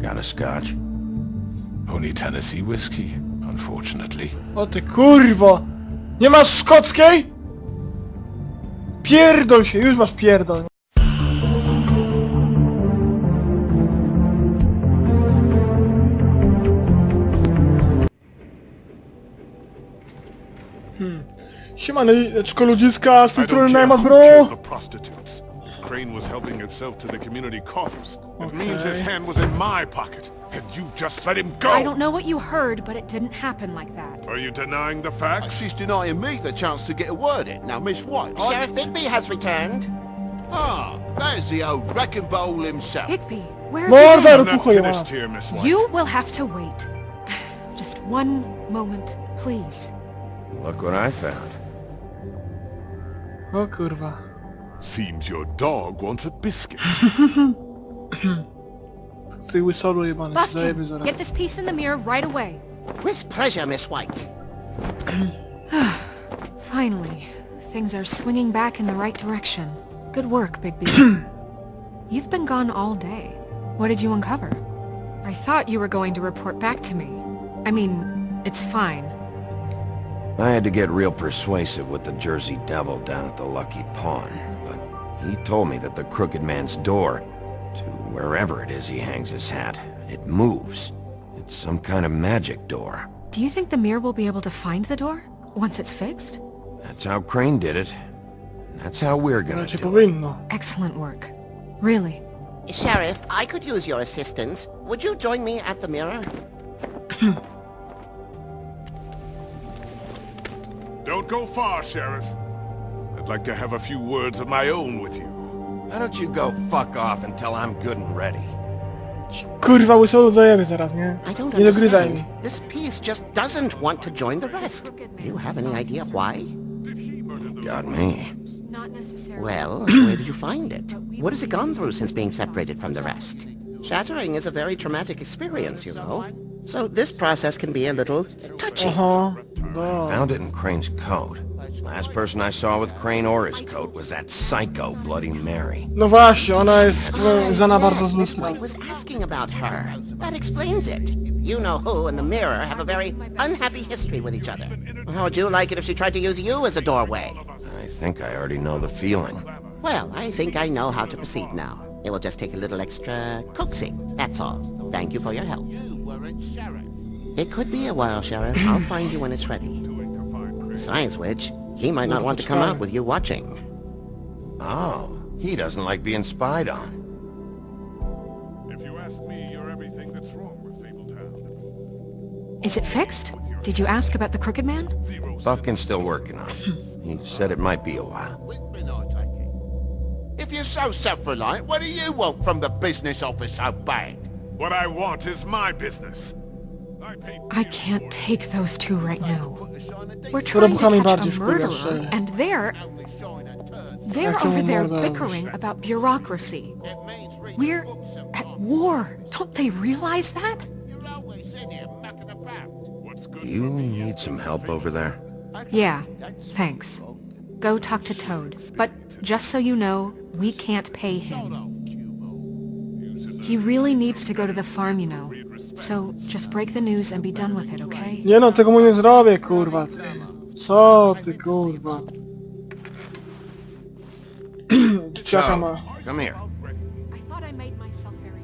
Got a scotch? Only Tennessee whiskey, unfortunately. O ty kurwo! Nie masz szkockiej? Pierdol się, już masz pierdol. Siemaneczko ludziska, z tej strony Najma bro! Crane was helping himself to the community coffers. It means his hand was in my pocket, and you just let him go! I don't know what you heard, but it didn't happen like that. Are you denying the facts? She's denying me the chance to get a word in. Now, Miss White... Sheriff Bigby has returned. Ah, there's the old wrecking bowl himself. Bigby, where have Morda, you I'm not rupucho jebana. finished here, Miss been? White. You will have to wait. Just one moment, please. Look what I found. O kurwa. Seems your dog wants a biscuit. Ty łysolu jebany, zajebie Buffkin, zaraz. get this piece in the mirror right away. With pleasure, Miss White. Finally, things are swinging back in the right direction. Good work, Bigby. You've been gone all day. What did you uncover? I thought you were going to report back to me. I mean, it's fine. I had to get real persuasive with the Jersey Devil down at the Lucky Pawn, but he told me that the Crooked Man's door, to wherever it is he hangs his hat, it moves. It's some kind of magic door. Do you think the mirror will be able to find the door once it's fixed? That's how Crane did it. And that's how we're gonna Raczej do it. powinno. Excellent work. Really. Sheriff, I could use your assistance. Would you join me at the mirror? Don't go far, Sheriff. I'd like to have a few words of my own with you. Why don't you go fuck off until I'm good and ready? Kurwa łysolu zajebie zaraz, nie? I don't Nie dogryzaj mi. understand. This piece just doesn't want to join the rest. Do you have any idea why? Got me. Not necessarily. Well, where did you find it? What has it gone through since being separated from the rest? Shattering is a very traumatic experience, you know. So this process can be a little touchy. Aha. No. Found it in Crane's coat. Last person I saw with Crane or his coat was that psycho Bloody Mary. No właśnie, ona jest związana bardzo z Miss lustrem. White was asking about her. That explains it. You know who and the mirror have a very unhappy history with each other. How would you like it if she tried to use you as a doorway? I think I already know the feeling. Well, I think I know how to proceed now. It will just take a little extra coaxing, that's all. Thank you for your help. It could be a while, Sheriff. I'll find you when it's ready. Besides which, he might not want to come out with you watching. Oh, he doesn't like being spied on. If you ask me, you're everything that's wrong with Fabletown. Is it fixed? Did you ask about the Crooked Man? Buffkin's still working on it. He said it might be a while. If you're so self-reliant, what do you want from the business office so bad? What I want is my business. I can't take those two right now. We're Która trying buchami to catch bardziej a wkurwia, murderer, szczerze. and they're Ja chcę over mu there mordę bickering about bureaucracy. We're at war. Don't they realize that? Do you need some help over there? Yeah, thanks. Go talk to Toad. But just so you know, we can't pay him. He really needs to go to the farm, you know. So just break the news and be done with it, okay? Nie no, tego mu nie zrobię, kurwa. Co ty, kurwa? Dzieciaka ma. Come here. I thought I made myself very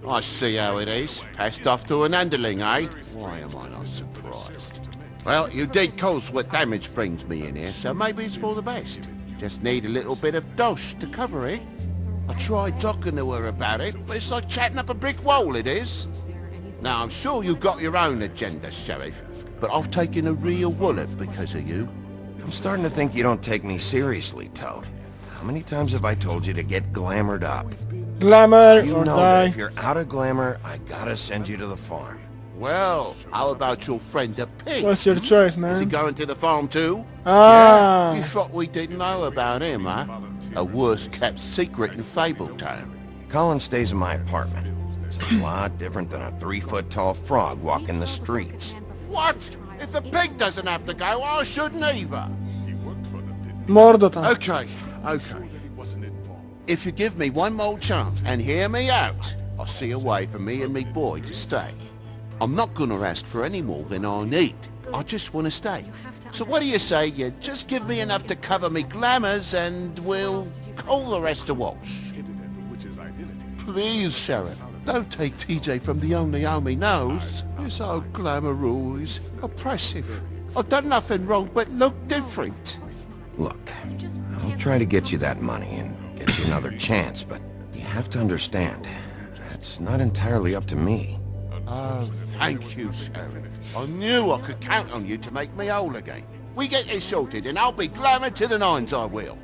clear. I see how it is. Passed off to an underling, eh? Why am I not surprised? Well, you did cause what damage brings me in here, so maybe it's for the best. Just need a little bit of dosh to cover it. I tried talking to her about it, but it's like chatting up a brick wall, it is. Now, I'm sure you've got your own agenda, Sheriff, but I've taken a real wallet because of you. I'm starting to think you don't take me seriously, Toad. How many times have I told you to get glamored up? Glamour You or know that if die. you're out of glamour, I gotta send you to the farm. Well, how about your friend the pig? What's your choice, Is he man? going to the farm too? Ah. You thought we didn't know about him, huh? A worst-kept secret in Fabletown. Colin stays in my apartment. It's a lot different than a 3-foot-tall frog walking the streets. What? If the pig doesn't have to go, I shouldn't either. Mordo tam. Okay. If you give me one more chance and hear me out, I see a way for me and me boy to stay. I'm not gonna ask for any more than I need. I just want to stay. So what do you say you just give me enough to cover me glamours and we'll call the rest a wash? Please, Sheriff, don't take TJ from the only home he knows. This old glamour rule is oppressive. I've done nothing wrong but look different. Look, I'll try to get you that money and get you another chance, but you have to understand, it's not entirely up to me. Oh, thank you, Sheriff. I knew I could count on you to make me whole again. We get this sorted and I'll be glamour to the nines, I will.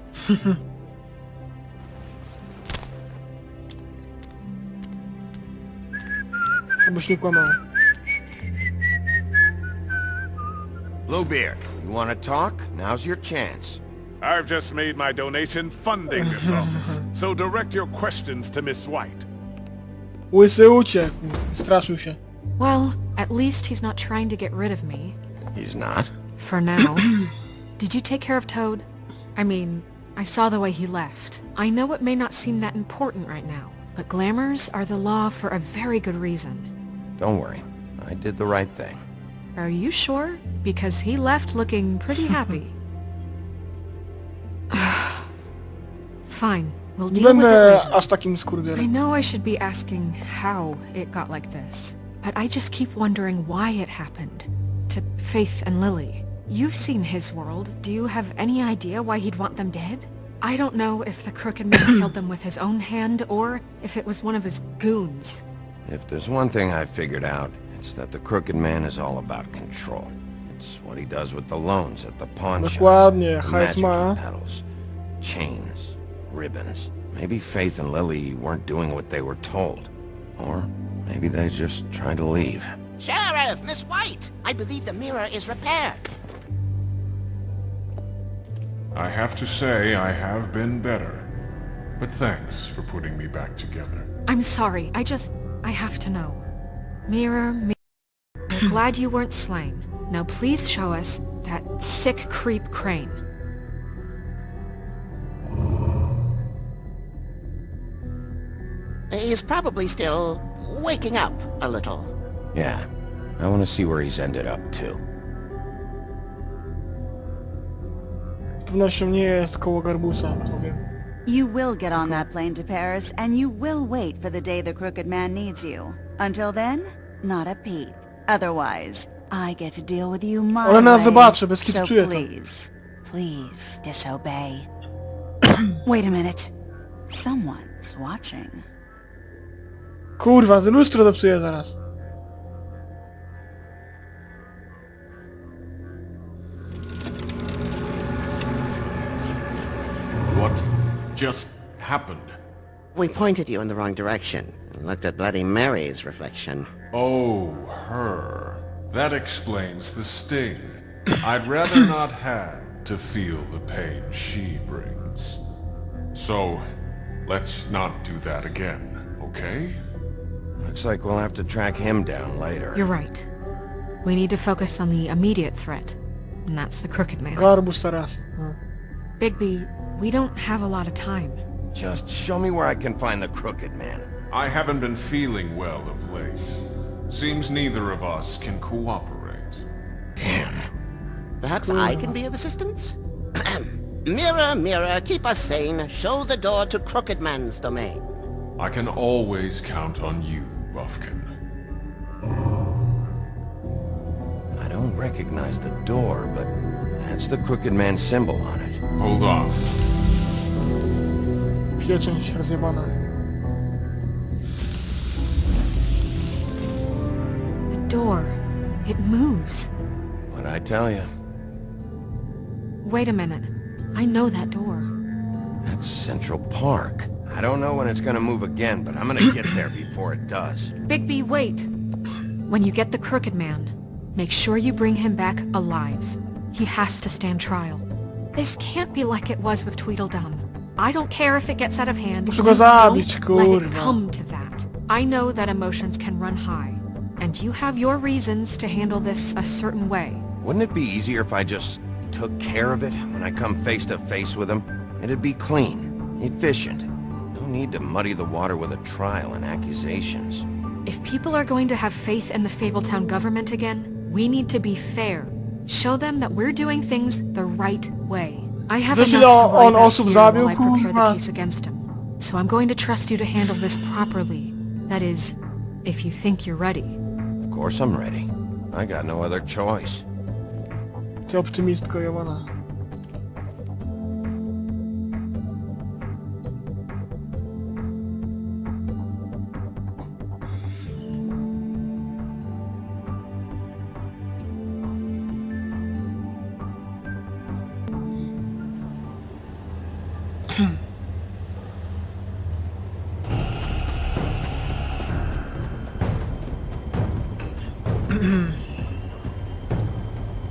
Abyś nie kłamał. Bluebeard, you want to talk? Now's your chance. I've just made my donation funding this office, so direct your questions to Miss White. Łysy uciekł. Straszył się. Well, at least he's not trying to get rid of me. He's not? For now. Did you take care of Toad? I mean, I saw the way he left. I know it may not seem that important right now, but glamours are the law for a very good reason. Don't worry, I did the right thing. Are you sure? Because he left looking pretty happy. Fine, we'll Nie deal with it będę later. aż takim I skurwielem. know I should be asking how it got like this, but I just keep wondering why it happened. To Faith and Lily. You've seen his world. Do you have any idea why he'd want them dead? I don't know if the Crooked Man killed them with his own hand or if it was one of his goons. If there's one thing I figured out, it's that the Crooked Man is all about control. It's what he does with the loans at the pawn shop. Dokładnie, the hajs magic ma. he peddles, chains, ribbons. Maybe Faith and Lily weren't doing what they were told. Or maybe they just tried to leave. Sheriff, Miss White! I believe the mirror is repaired. I have to say I have been better, but thanks for putting me back together. I'm sorry, I have to know. Mirror, we're glad you weren't slain. Now please show us that sick creep Crane. He's probably still waking up a little. Yeah, I want to see where he's ended up too. Z pewnością nie jest koło Garbusa, to wiem. You will get on that plane to Paris, and you will wait for the day the Crooked Man needs you. Until then, not a peep. Otherwise, I get to deal with you my Ona nas way. zobaczy, bez kitu So czuję to. please disobey. Wait a minute. Someone's watching. Kurwa, z lustro zepsuję zaraz. What just happened? We pointed you in the wrong direction and looked at Bloody Mary's reflection. Oh, her. That explains the sting. I'd rather not have to feel the pain she brings. So, let's not do that again, okay? Looks like we'll have to track him down later. You're right. We need to focus on the immediate threat, and that's the Crooked Man. Garbus teraz. No. Bigby, we don't have a lot of time. Just show me where I can find the Crooked Man. I haven't been feeling well of late. Seems neither of us can cooperate. Damn. Perhaps I can be of assistance? Mirror, mirror, keep us sane. Show the door to Crooked Man's domain. I can always count on you, Buffkin. I don't recognize the door, but that's the Crooked Man symbol on it. Hold on. Pieczęć rozjebana. The door. It moves. What'd I tell you? Wait a minute. I know that door. That's Central Park. I don't know when it's gonna move again, but I'm gonna get there before it does. Bigby, wait! When you get the Crooked Man, make sure you bring him back alive. He has to stand trial. This can't be like it was with Tweedledum. I don't care if it gets out of hand. Muszę go You zabić, don't let it kurwa. come to that. I know that emotions can run high, and you have your reasons to handle this a certain way. Wouldn't it be easier if I just took care of it when I come face to face with him? It'd be clean, efficient. No need to muddy the water with a trial and accusations. If people are going to have faith in the Fabletown government again, we need to be fair. Show them that we're doing things the right way. I have Wiesz, enough ile to worry on about osób here zabił, while I prepare kurwa? the case against him. So I'm going to trust you to handle this properly. That is, if you think you're ready. Of course I'm ready. I got no other choice. Ty optymistko jebana.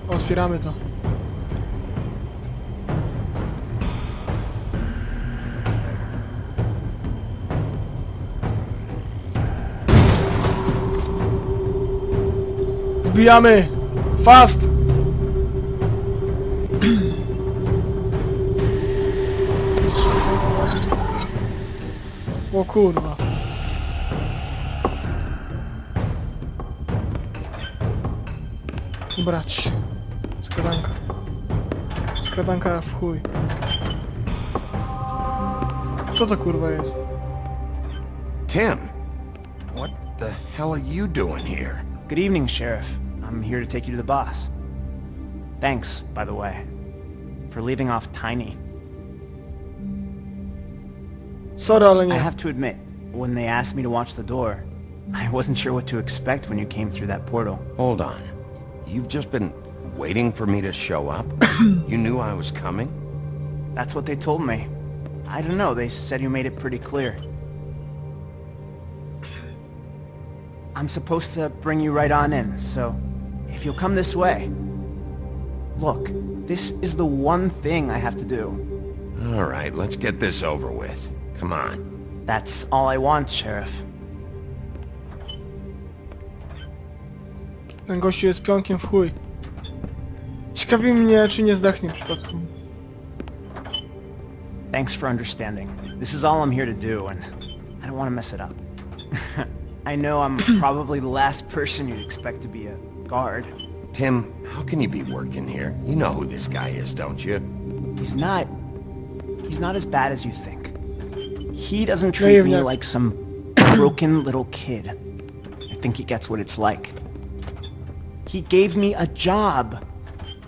Otwieramy to. Wbijamy! Fast! O kurwa. Brać. Skradanka. Skradanka w chuj. Co to kurwa jest? Tim! What the hell are you doing here? Good evening, Sheriff. I'm here to take you to the boss. Thanks, by the way, for leaving off Tiny. Sorry, ale I nie. have to admit, when they asked me to watch the door, I wasn't sure what to expect when you came through that portal. Hold on. You've just been waiting for me to show up? You knew I was coming? That's what they told me. I don't know, they said you made it pretty clear. I'm supposed to bring you right on in, so if you'll come this way. Look, this is the one thing I have to do. All right, let's get this over with. Come on. That's all I want, Sheriff. Ten gościu jest pionkiem w chuj. Ciekawi mnie, czy nie zdechnie w przypadku. Thanks for understanding. This is all I'm here to do, and I don't want to mess it up. I know I'm probably the last person you'd expect to be a guard. Tim, how can you be working here? You know who this guy is, don't you? He's not as bad as you think. He doesn't treat me like some broken little kid. I think he gets what it's like. He gave me a job,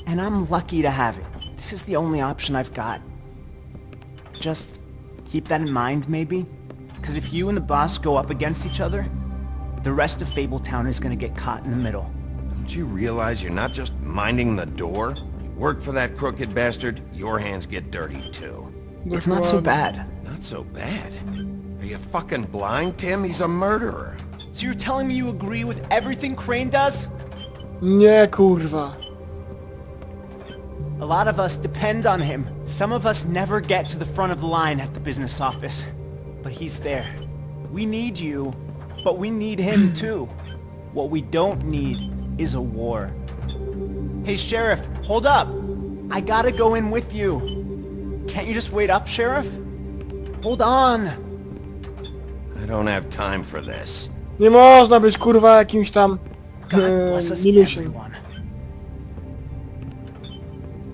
and I'm lucky to have it. This is the only option I've got. Just keep that in mind, maybe? Because if you and the boss go up against each other, the rest of Fabletown is gonna get caught in the middle. Don't you realize you're not just minding the door? You work for that crooked bastard, your hands get dirty too. It's not so bad. Not so bad? Are you fucking blind, Tim? He's a murderer. So you're telling me you agree with everything Crane does? Nie, kurwa. A lot of us depend on him. Some of us never get to the front of the line at the business office. But he's there. We need you, but we need him too. What we don't need is a war. Hey, Sheriff, hold up! I gotta go in with you. Can't you just wait up, Sheriff? Hold on! I don't have time for this. Nie można być kurwa jakimś tam God bless us milusiem. everyone.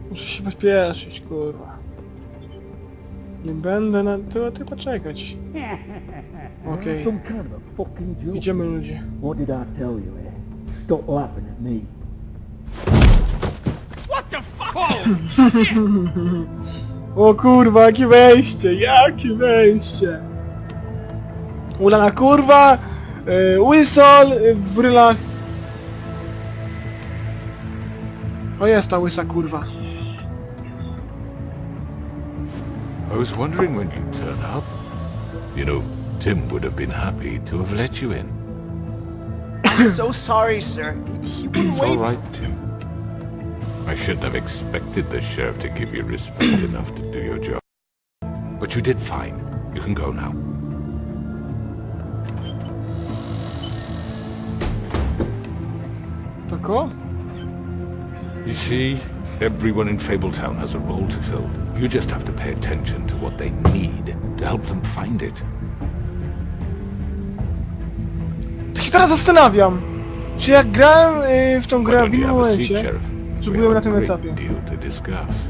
Muszę się pośpieszyć, kurwa. Nie będę na to tylko czekać. Okej. Idziemy, ludzie. What did I tell you, eh? Stop laughing at me. What the fuck? O kurwa, jakie wejście, jakie wejście! Ulana kurwa, łysol w brylach. O, jest ta łysa kurwa. I was wondering when you'd turn up. You know, Tim would have been happy to have let you in. I'm so sorry, sir. He wouldn't It's all wait. right, Tim. I shouldn't have expected the sheriff to give you respect enough to do your job. But you did fine. You can go now. Tako? You see, everyone in Fabletown has a role to fill. You just have to pay attention to what they need to help them find it. Tak się teraz zastanawiam, czy jak grałem w tą grę Why w don't you innym have a seat, momencie, Sheriff? czy We byłem na have a tym great etapie. deal to discuss.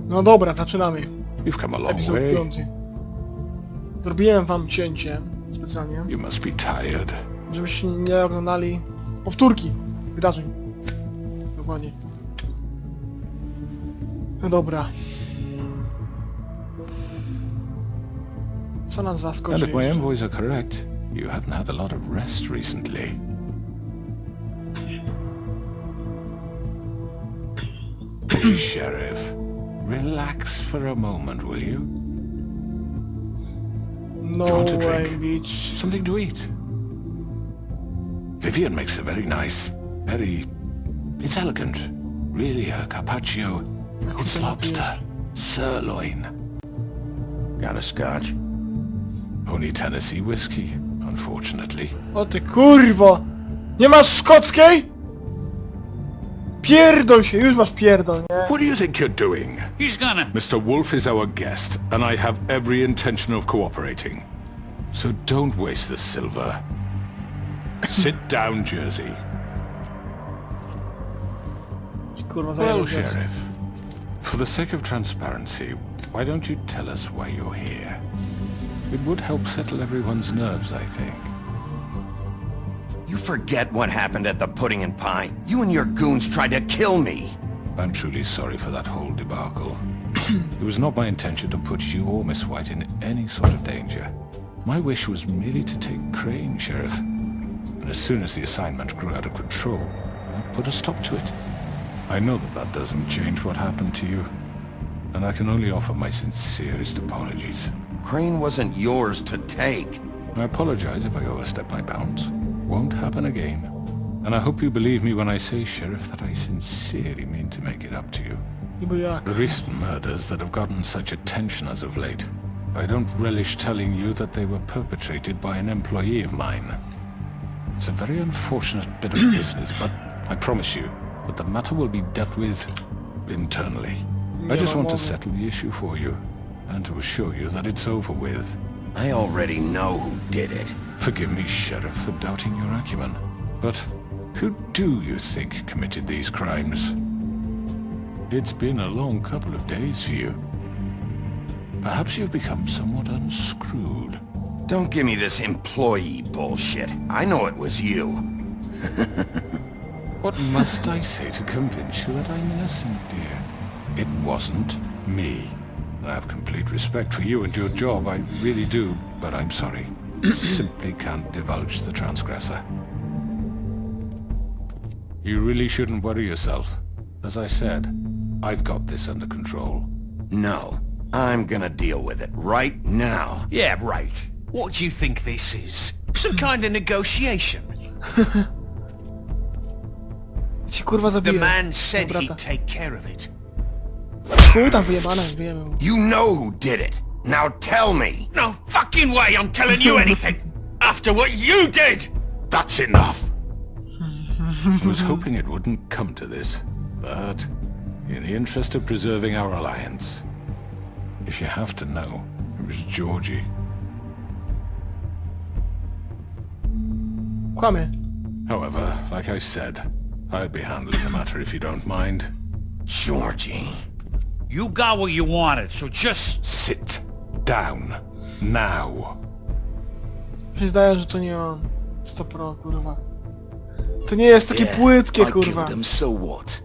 No dobra, zaczynamy. You've come a long Epizod way. 5. Zrobiłem wam cięcie specjalnie, You must be tired. żebyście nie oglądali powtórki wydarzeń. Dokładnie. No dobra. Co nas And zaskoczy if my jeszcze? envoys are correct, you haven't had a lot of rest recently. Hey, Sheriff. Relax for a moment, will you? No Do you want a way, drink? bitch. Something to eat. Vivian makes a very nice, it's elegant. Really a carpaccio. It's lobster. Sirloin. Got a scotch? Only Tennessee whiskey, unfortunately. O ty kurwo! Nie masz szkockiej? Pierdol się, już masz pierdol, nie? What do you think you're doing? He's gonna... Mr. Wolf is our guest, and I have every intention of cooperating. So don't waste the silver. Sit down, Jersey. Kurwa, Well, zajebał się. Sheriff, for the sake of transparency, why don't you tell us why you're here? It would help settle everyone's nerves, I think. You forget what happened at the Pudding and Pie? You and your goons tried to kill me! I'm truly sorry for that whole debacle. It was not my intention to put you or Miss White in any sort of danger. My wish was merely to take Crane, Sheriff. And as soon as the assignment grew out of control, I put a stop to it. I know that that doesn't change what happened to you, and I can only offer my sincerest apologies. Crane wasn't yours to take. I apologize if I overstep my bounds. Won't happen again. And I hope you believe me when I say, Sheriff, that I sincerely mean to make it up to you. Niby jak? The recent murders that have gotten such attention as of late, I don't relish telling you that they were perpetrated by an employee of mine. It's a very unfortunate bit of business, but I promise you that the matter will be dealt with internally. I just want to settle the issue for you, and to assure you that it's over with. I already know who did it. Forgive me, Sheriff, for doubting your acumen, but who do you think committed these crimes? It's been a long couple of days for you. Perhaps you've become somewhat unscrewed. Don't give me this employee bullshit. I know it was you. What must I say to convince you that I'm innocent, dear? It wasn't me. I have complete respect for you and your job, I really do, but I'm sorry. Simply can't divulge the transgressor. You really shouldn't worry yourself. As I said, I've got this under control. No. I'm gonna deal with it right now. Yeah, right. What do you think this is? Some kind of negotiation? Ci kurwa The zabiję. man said Brata. he'd take care of it. Chuj tam wyjebane, wiemy. You know who did it. Now tell me. No fucking way I'm telling you anything! After what you did! That's enough! I was hoping it wouldn't come to this, but in the interest of preserving our alliance, if you have to know, it was Georgie. Kłamie. However, like I said, I'd be handling the matter if you don't mind. Georgie. You got what you wanted, so just... Sit down. Now. Mi się zdaje, że to nie on. 100 kurwa. To nie jest takie płytkie, kurwa. So what?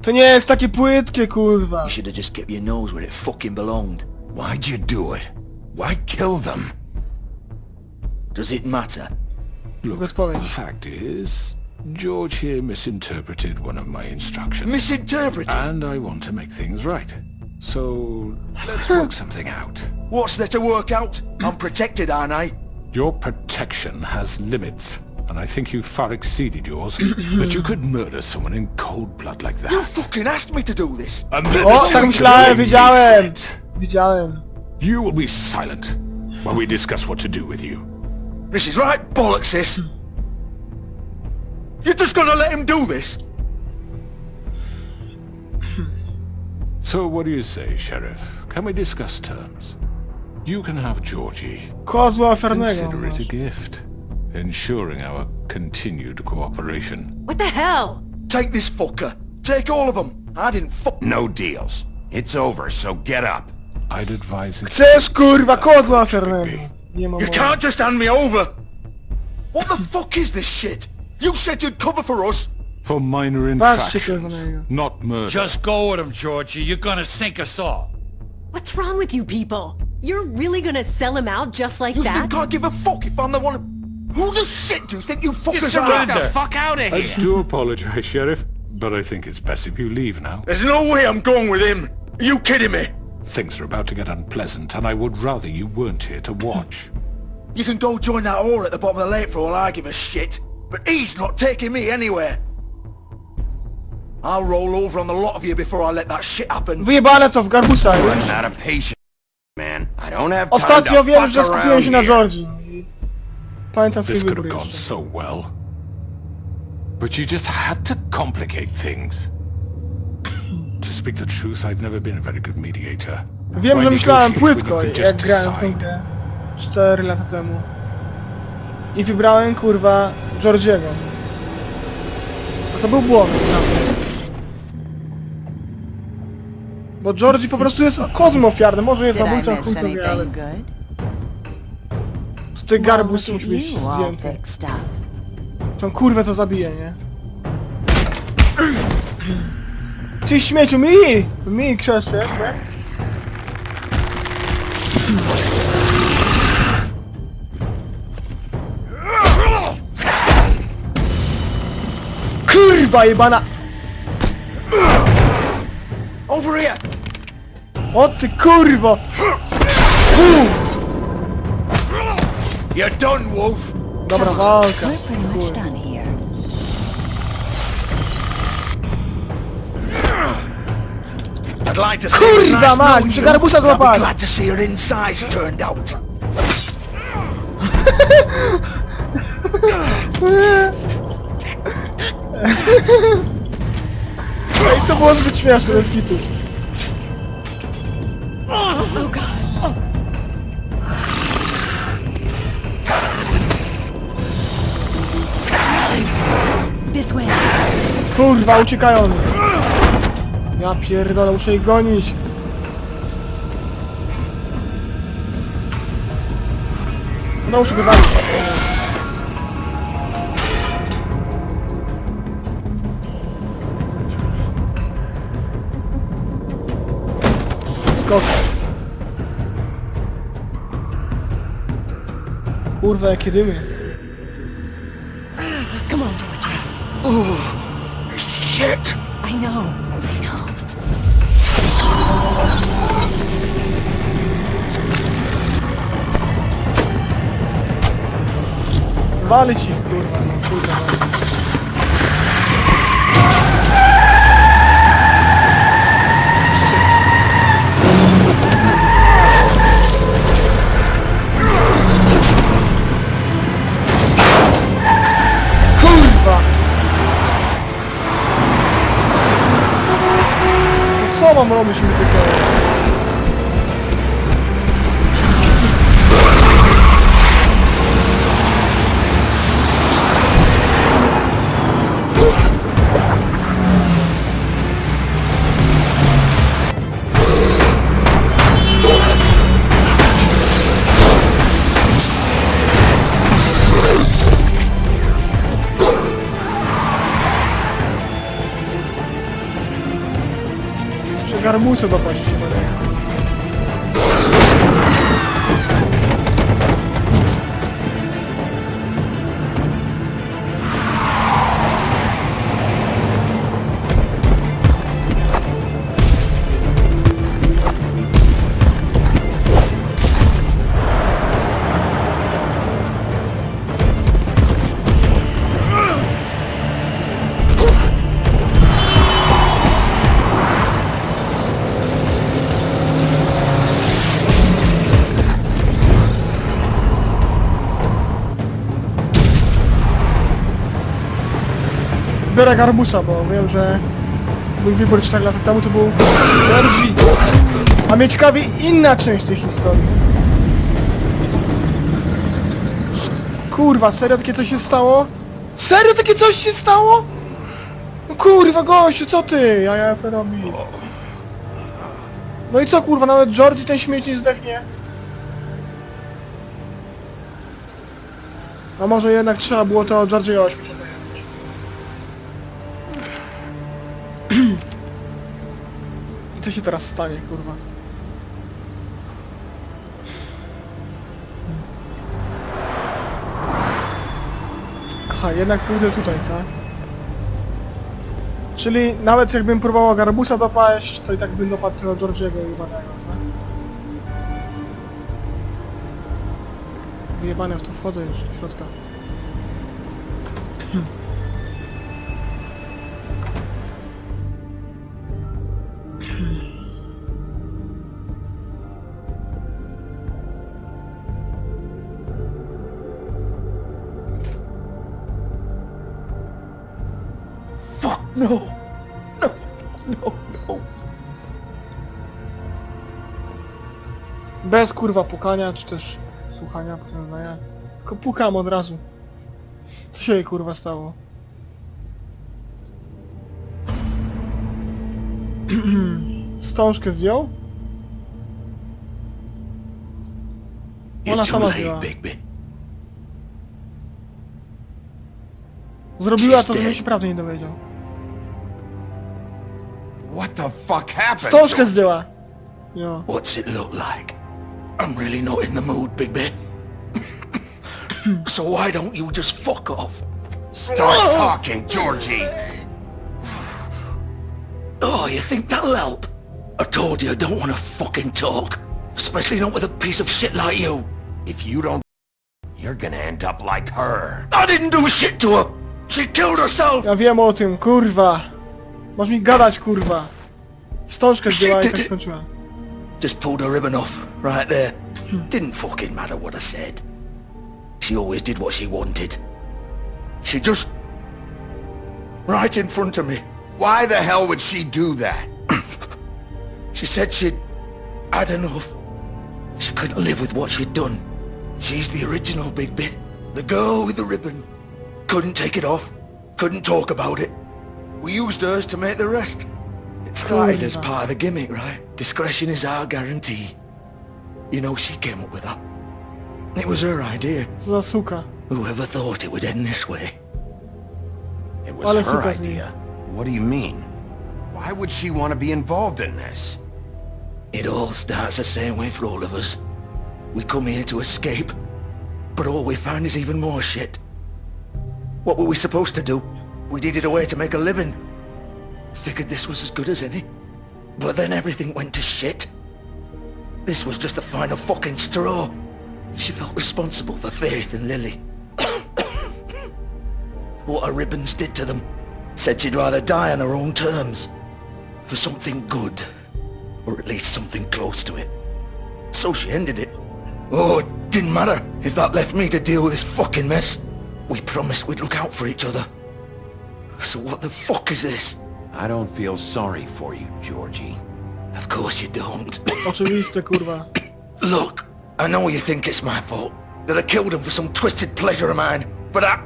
To nie jest takie płytkie, kurwa. You should have just kept your nose where it fucking belonged. Why'd you do it? Why kill them? Does it matter? Look, the fact is, George here misinterpreted one of my instructions. Misinterpreted? And I want to make things right. So, let's work something out. What's there to work out? I'm protected, aren't I? Your protection has limits. and I think you've far exceeded yours. But you could murder someone in cold blood like that. You fucking asked me to do this. And then O, tak myślałem, wiedziałem! Widziałem. You will be silent while we discuss what to do with you. This is right bollocks, sis. You're just gonna let him do this? So what do you say, Sheriff? Can we discuss terms? You can have Georgie. Kozła ofiarnego. Consider it a gift, ensuring our continued cooperation. What the hell? Take this fucker. Take all of them. I didn't fuck... No deals. It's over, so get up. I'd advise it... Chcesz kurwa kozła ofiarnego. Nie ma You mowy. can't just hand me over. What the fuck is this shit? You said you'd cover for us. For minor Patrzcie infractions, czerwonego. not murder. Just go with him, Georgie. You're gonna sink us all. What's wrong with you people? You're really gonna sell him out just like You that? think I give a fuck if I'm the one... Who the shit do you think you fuckers are? Get the fuck out of I here! do apologize, Sheriff, but I think it's best if you leave now. There's no way I'm going with him. Are you kidding me? Things are about to get unpleasant, and I would rather you weren't here to watch. You can go join that whore at the bottom of the lake for all I give a shit. But he's not taking me anywhere. I'll roll over on the lot of you before I let that shit happen. Wyjebane to w garbusa już. Running out of patience, man. I don't have time Ostatnio to wiem, że fuck skupiłem around się na here. Georgie. I pamiętam swój This could wybór have gone jeszcze. so well. But you just had to complicate things. To speak the truth, I've never been a very good mediator. Wiem, Why że myślałem negotiate when płytko, you can jak just grałem w tą decide? grę 4 lata temu. I wybrałem kurwa Georgiego. A to był błąd, naprawdę. Bo Georgie po prostu jest kozłem ofiarnym, może jest Did I zabójcą, miss chuj to wie, ale anything good? tutaj Well, garbus look at musi być you all zdjęty. fixed up. Tą kurwę to zabije, nie? Ty śmieciu, mi krzesło, jak? Kurwa jebana! Over here! O ty kurwo! You're done, Wolf! Dobra walka. We're pretty much done here. I'd like to see this Kurwa nice mać, knowing przy you. garbusa I'd be złapali. glad to see her insides turned out. Ej, to było zbyt śmieszne, bez kitu. This way. Kurwa, uciekają. Ja pierdolę, muszę ich gonić. No, muszę go zabić. Skok. Kurwa, jakie dymy. Come on, Georgie. Shit! I know. Walić ich, kurwa, no kurwa. Kurwa! No co mam robić mi takiego? Muszę garbusa dopaść się będę. Biorę garbusa, bo wiem, że mój wybór 4 lata temu to był Georgie. A mnie ciekawi inna część tej historii. Kurwa, serio takie coś się stało? Serio takie coś się stało? No kurwa gościu, co ty? Ja co robi? No i co kurwa, nawet Georgie ten śmieć nie zdechnie? A może jednak trzeba było to Georgie'ego ośmiu zająć. I co się teraz stanie, kurwa? Aha, jednak pójdę tutaj, tak? Czyli nawet jakbym próbował garbusa dopaść, to i tak bym dopadł tego Georgie'ego i badają, tak? Wyjebane w to wchodzę już do środka. No! No! No! No! Bez kurwa pukania, czy też słuchania, potem ja. Tylko pukam od razu. Co się jej kurwa stało? Wstążkę zdjął? Ona sama zdjęła. Zrobiła to, żebym się prawdy nie dowiedział. What the fuck happened? Wstążkę zdjęła! Jo. What's it look like? I'm really not in the mood, Bigby. So why don't you just fuck off? Start talking, Georgie! Oh, you think that'll help? I told you I don't want to fucking talk. Especially not with a piece of shit like you. If you don't, you're gonna end up like her. I didn't do shit to her. She killed herself. Ja wiem o tym, kurwa! Masz mi gadać, kurwa! Wstążkę zdjęła i tak skończyła. Just pulled her ribbon off, right there. Didn't fucking matter what I said. She always did what she wanted. She just... right in front of me. Why the hell would she do that? She said she'd had enough. She couldn't live with what she'd done. She's the original Bigby. The girl with the ribbon. Couldn't take it off. Couldn't talk about it. We used hers to make the rest. It started as part of the gimmick, right? Discretion is our guarantee. You know, she came up with that. It was her idea. Za suka. Whoever thought it would end this way? It was her idea. What do you mean? Why would she want to be involved in this? It all starts the same way for all of us. We come here to escape, but all we find is even more shit. What were we supposed to do? We needed a way to make a living. Figured this was as good as any. But then everything went to shit. This was just the final fucking straw. She felt responsible for Faith and Lily. What her ribbons did to them. Said she'd rather die on her own terms. For something good. Or at least something close to it. So she ended it. Oh, it didn't matter if that left me to deal with this fucking mess. We promised we'd look out for each other. So what the fuck is this? I don't feel sorry for you, Georgie. Of course you don't. Oczywiste, kurwa. Look, I know you think it's my fault. That I killed him for some twisted pleasure of mine. But I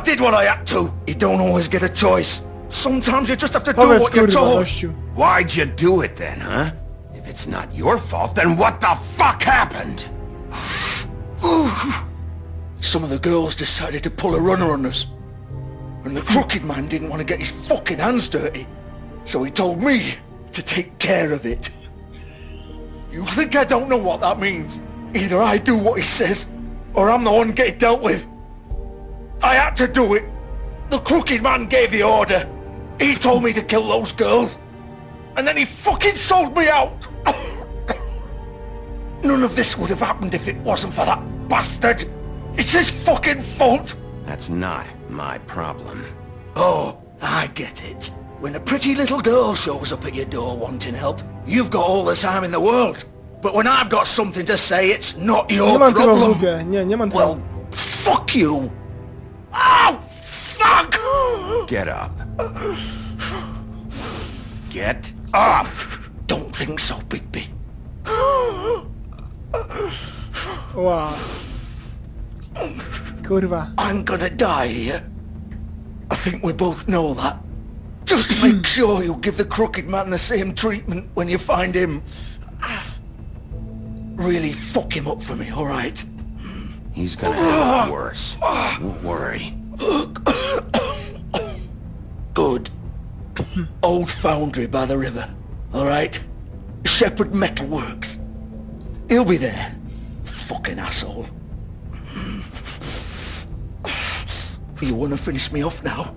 did what I had to. You don't always get a choice. Sometimes you just have to do what you're told. Why'd you do it then, huh? If it's not your fault, then what the fuck happened? Some of the girls decided to pull a runner on us. And the crooked man didn't want to get his fucking hands dirty. So he told me to take care of it. You think I don't know what that means? Either I do what he says, or I'm the one getting dealt with. I had to do it. The crooked man gave the order. He told me to kill those girls. And then he fucking sold me out. None of this would have happened if it wasn't for that bastard. It's his fucking fault. That's not my problem. Oh, I get it. When a pretty little girl shows up at your door wanting help, you've got all the time in the world. But when I've got something to say, it's not your problem. Nie mam Well, fuck you. Oh, fuck! Get up. Get up! Don't think so, Bigby. Wow. Kurwa. I'm gonna die here. I think we both know that. Just make sure you give the crooked man the same treatment when you find him. Really fuck him up for me, alright? He's gonna have it worse. Don't worry. Good. Old foundry by the river, alright? Shepherd Metalworks. He'll be there. Fucking asshole. You wanna finish me off now?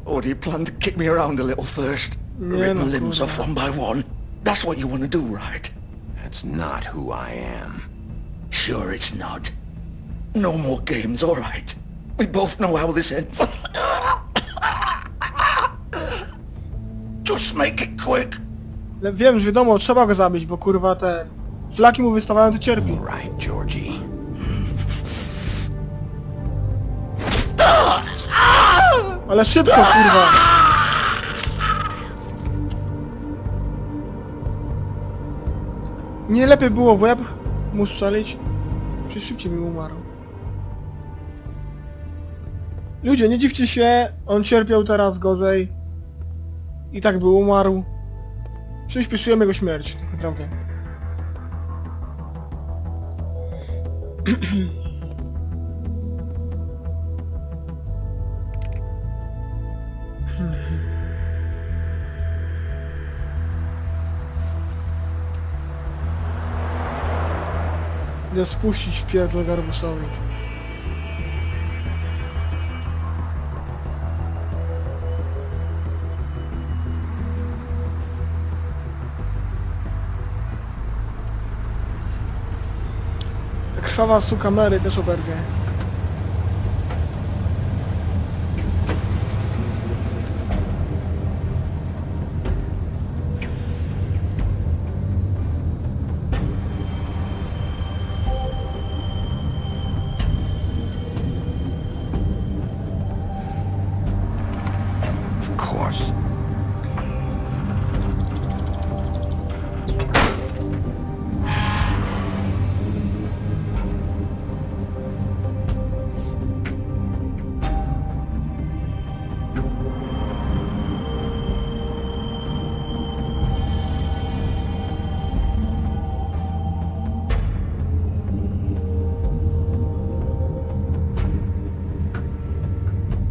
Or do you plan to kick me around a little first? Rip my limbs off one by one? That's what you wanna do, right? That's not who I am. Sure it's not. No more games, alright. We both know how this ends. Just make it quick. Wiem, że wiadomo, trzeba go zabić, bo kurwa te flaki mu wystawają, to cierpi. Right, Georgie. Ale szybko, kurwa. Nie lepiej było w łeb mu strzelić? Przecież szybciej mi umarł. Ludzie, nie dziwcie się, on cierpiał teraz gorzej. I tak by umarł. Przyspieszyłem jego śmierć, tak naprawdę. Idę spuścić w pierdol garbusowi. Ta krwawa suka Mary też oberwie.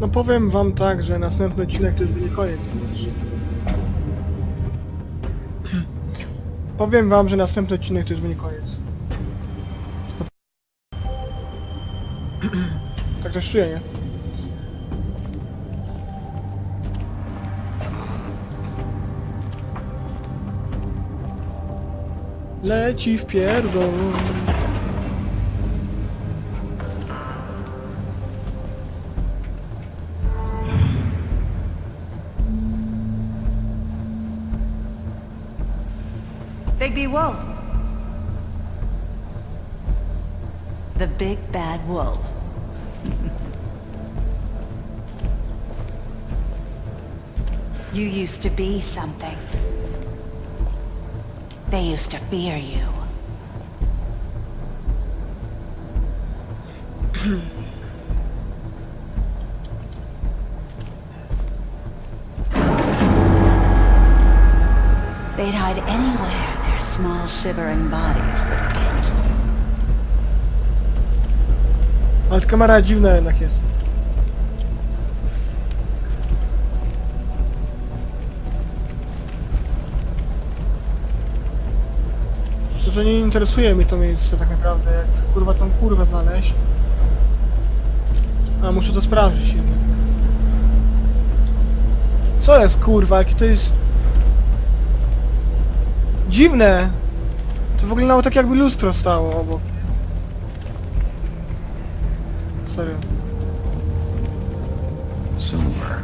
No powiem wam tak, że następny odcinek to już będzie koniec. Powiem wam, że następny odcinek to już będzie koniec. Stop. Tak też czuję, nie? Leci w pierdol. Bigby Wolf. The big bad wolf. You used to be something. They used to fear you. They'd hide anywhere their small shivering bodies would get. Ale kamera dziwna jednak jest. Szczerze nie interesuje mnie to miejsce tak naprawdę, jak chcę kurwa tą kurwę znaleźć. A muszę to sprawdzić jednak. Co jest kurwa, jakie to jest... Dziwne! To wyglądało tak jakby lustro stało obok. Serio. Silver.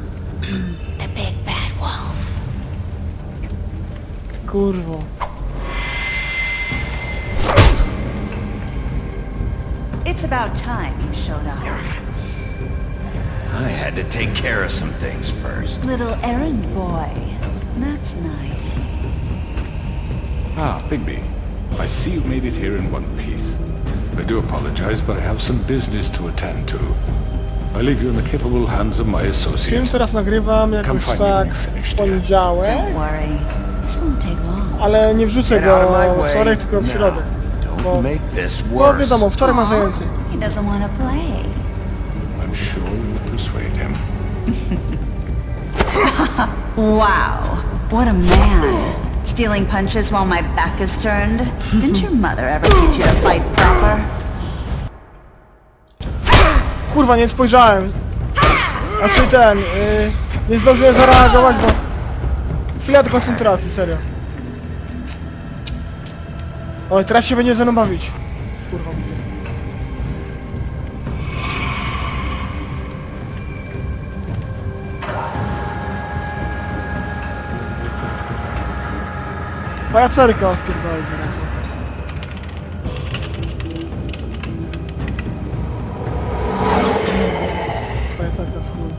The big bad wolf. Ty kurwo. It's about time you showed up. I had to take care of some things first. Little errand boy. That's nice. Ah, Bigby. I see you made it here in one piece. I do apologize, but I have some business to attend to. I leave you in the capable hands of my Film associate. teraz nagrywam jakoś tak w poniedziałek, Don't worry. This won't take long. ale nie wrzucę go w wtorek, tylko w środę. Bo, no wiadomo, wtorek ma zajęty. He doesn't want to play. I'm sure you'll persuade him. Wow. What a man. Stealing punches while my back is turned? Didn't your mother ever teach you to fight proper? Kurwa, nie spojrzałem. Znaczy nie zdążyłem zareagować, bo... Chwila do koncentracji, serio. Oj, teraz się będzie ze mną bawić. Kurwa. Pajacerka odpierdolić raczej. Pajacerka w chuj.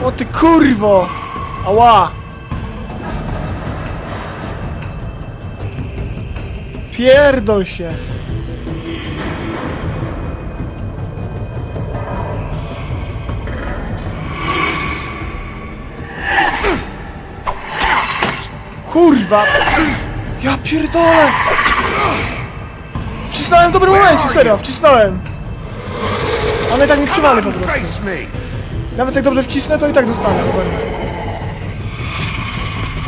O ty kurwo! Ała! Pierdol się! Kurwa! Ja pierdolę! Wcisnąłem w dobrym momencie, serio, wcisnąłem! Ale tak mi przywali po prostu. Nawet jak dobrze wcisnę, to i tak dostanę, oberwę.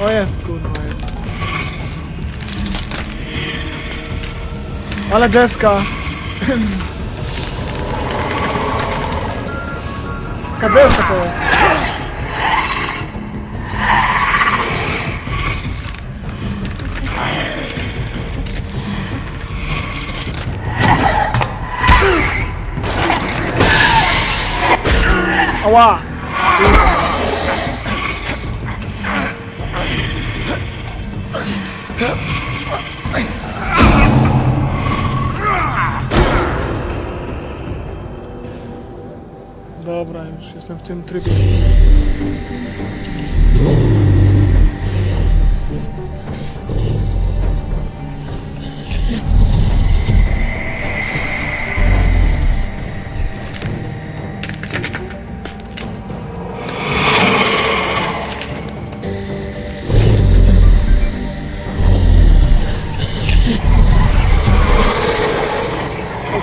O jest, kurwa. Ale deska. Jaka deska to jest? Ała! Dobra, już jestem w tym trybie.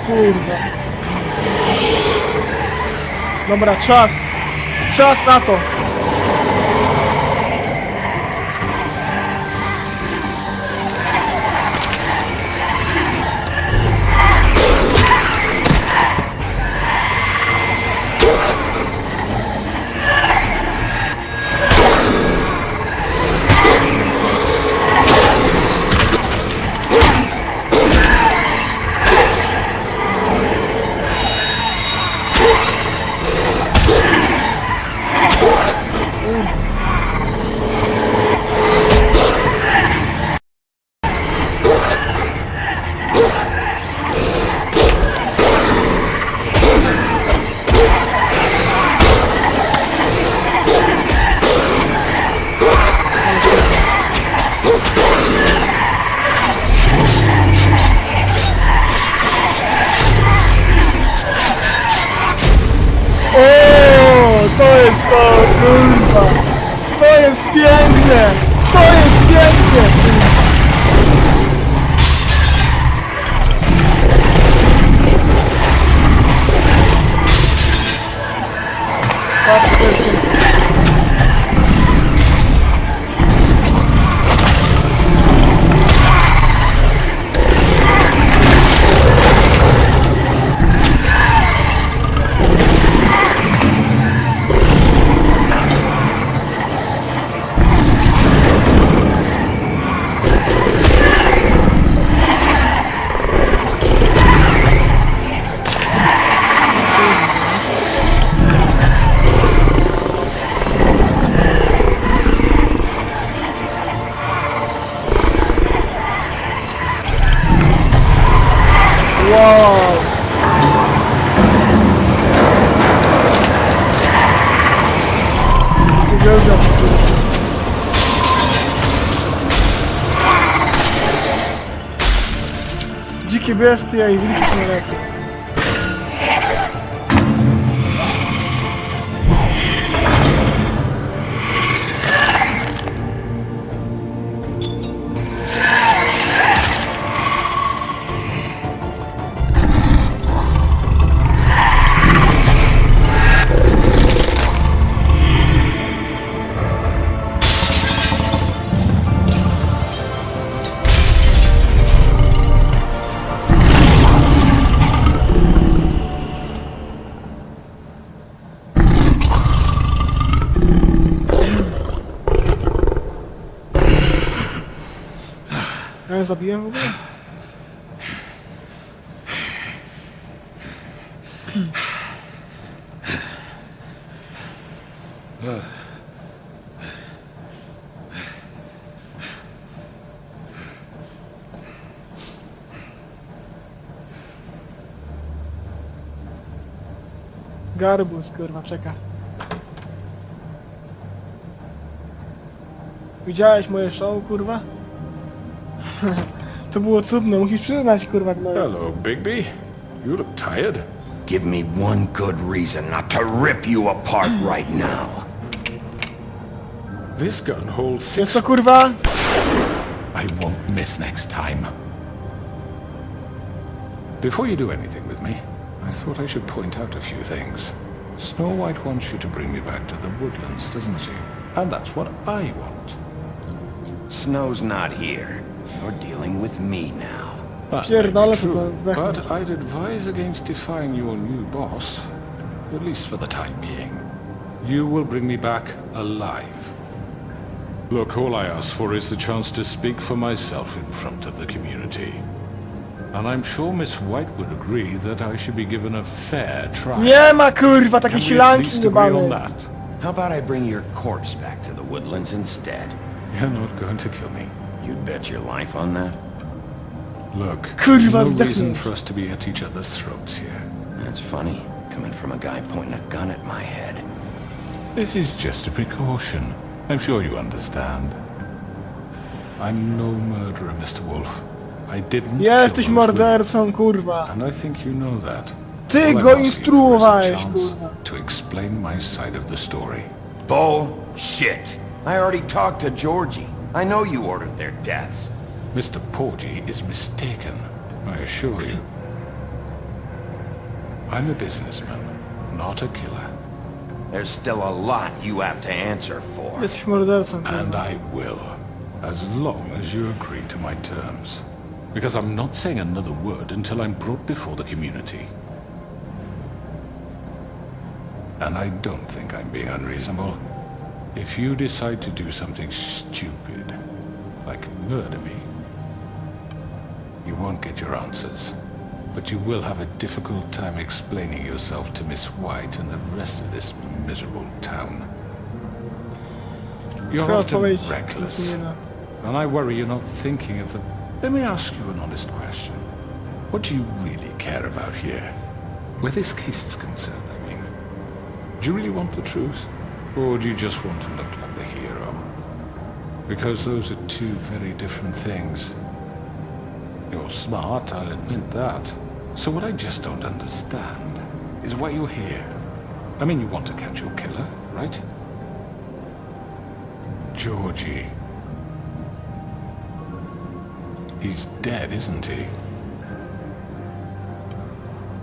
Kurwa. Dobra, czas! Czas na to! To jest to, kurwa! To jest piękne! To jest piękne! Patrz, to jest piękne. Wow! Uwielbiam to. Dzikie bestie i wilki są najlepsze. Ja zabiłem w ogóle? Garbus, kurwa, czeka. Widziałeś moje show, kurwa? To było cudne, musisz przyznać, kurwa, no. Hello, Bigby. You look tired. Give me one good reason not to rip you apart right now. This gun holds Jest 6... to, kurwa? I won't miss next time. Before you do anything with me, I thought I should point out a few things. Snow White wants you to bring me back to the woodlands, doesn't she? And that's what I want. Snow's not here. You're dealing with me now. That may be Pierdolę to true, za but I'd advise against defying your new boss, at least for the time being. You will bring me back alive. Look, all I ask for is the chance to speak for myself in front of the community. And I'm sure Miss White would agree that I should be given a fair trial. Nie ma, kurwa, takiej Can we at silanki least agree on jebany. that? How about I bring your corpse back to the woodlands instead? You're not going to kill me. You'd bet your life on that? Look, Kurwa, there's no zdechnij. reason for us to be at each other's throats here. That's funny, coming from a guy pointing a gun at my head. This is just a precaution. I'm sure you understand. I'm no murderer, Mr. Wolf. I didn't Jesteś kill those women, mordercą, kurwa. and I think you know that. Ty All I'm go asking instruowałeś, for is a chance kurwa. to explain my side of the story. Bullshit! I already talked to Georgie. I know you ordered their deaths. Mr. Porgy is mistaken, I assure you. I'm a businessman, not a killer. There's still a lot you have to answer for. Jesteś mordercą, And kurwa. I will, as long as you agree to my terms. Because I'm not saying another word until I'm brought before the community. And I don't think I'm being unreasonable. If you decide to do something stupid, like murder me, you won't get your answers. But you will have a difficult time explaining yourself to Miss White and the rest of this miserable town. You're Twoja often odpowiedź nic reckless, nie da. and I worry you're not thinking of the... Let me ask you an honest question. What do you really care about here? Where this case is concerned, I mean. Do you really want the truth? Or do you just want to look like the hero? Because those are two very different things. You're smart, I'll admit that. So what I just don't understand is why you're here. I mean, you want to catch your killer, right? Georgie. He's dead, isn't he?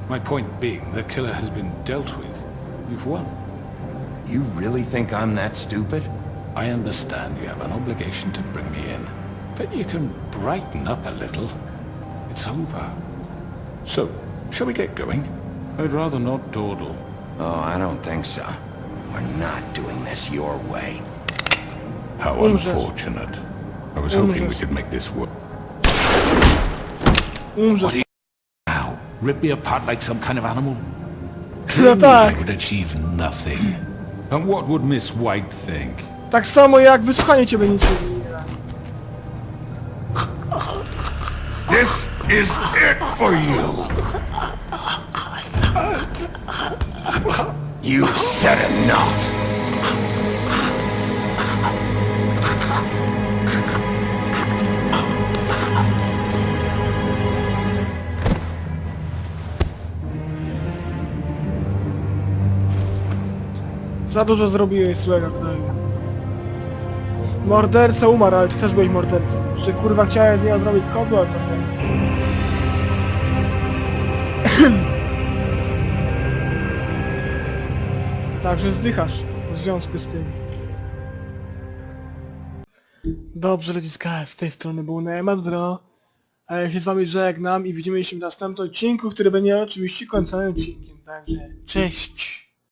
My point being, the killer has been dealt with. You've won. You really think I'm that stupid? I understand you have an obligation to bring me in, but you can brighten up a little. It's over. So, shall we get going? I'd rather not dawdle. Oh, I don't think so. We're not doing this your way. How unfortunate. I was hoping we could make this work. Umrzesz. What are you now? Rip me apart like some kind of animal? No I tak. would achieve nothing. And what would Miss White think? Tak samo jak wysłuchanie ciebie nic nie zmienia. This is it for you! You've said enough. Za dużo zrobiłeś złego, Knajlu. Morderca umarł, ale ty też byłeś mordercą. Czy kurwa chciałem z niej odrobić kodło, a co ty? Także zdychasz w związku z tym. Dobrze, ludziska, z tej strony był Martwa, a ja się z wami żegnam i widzimy się w następnym odcinku, który będzie oczywiście końcowym odcinkiem, także cześć!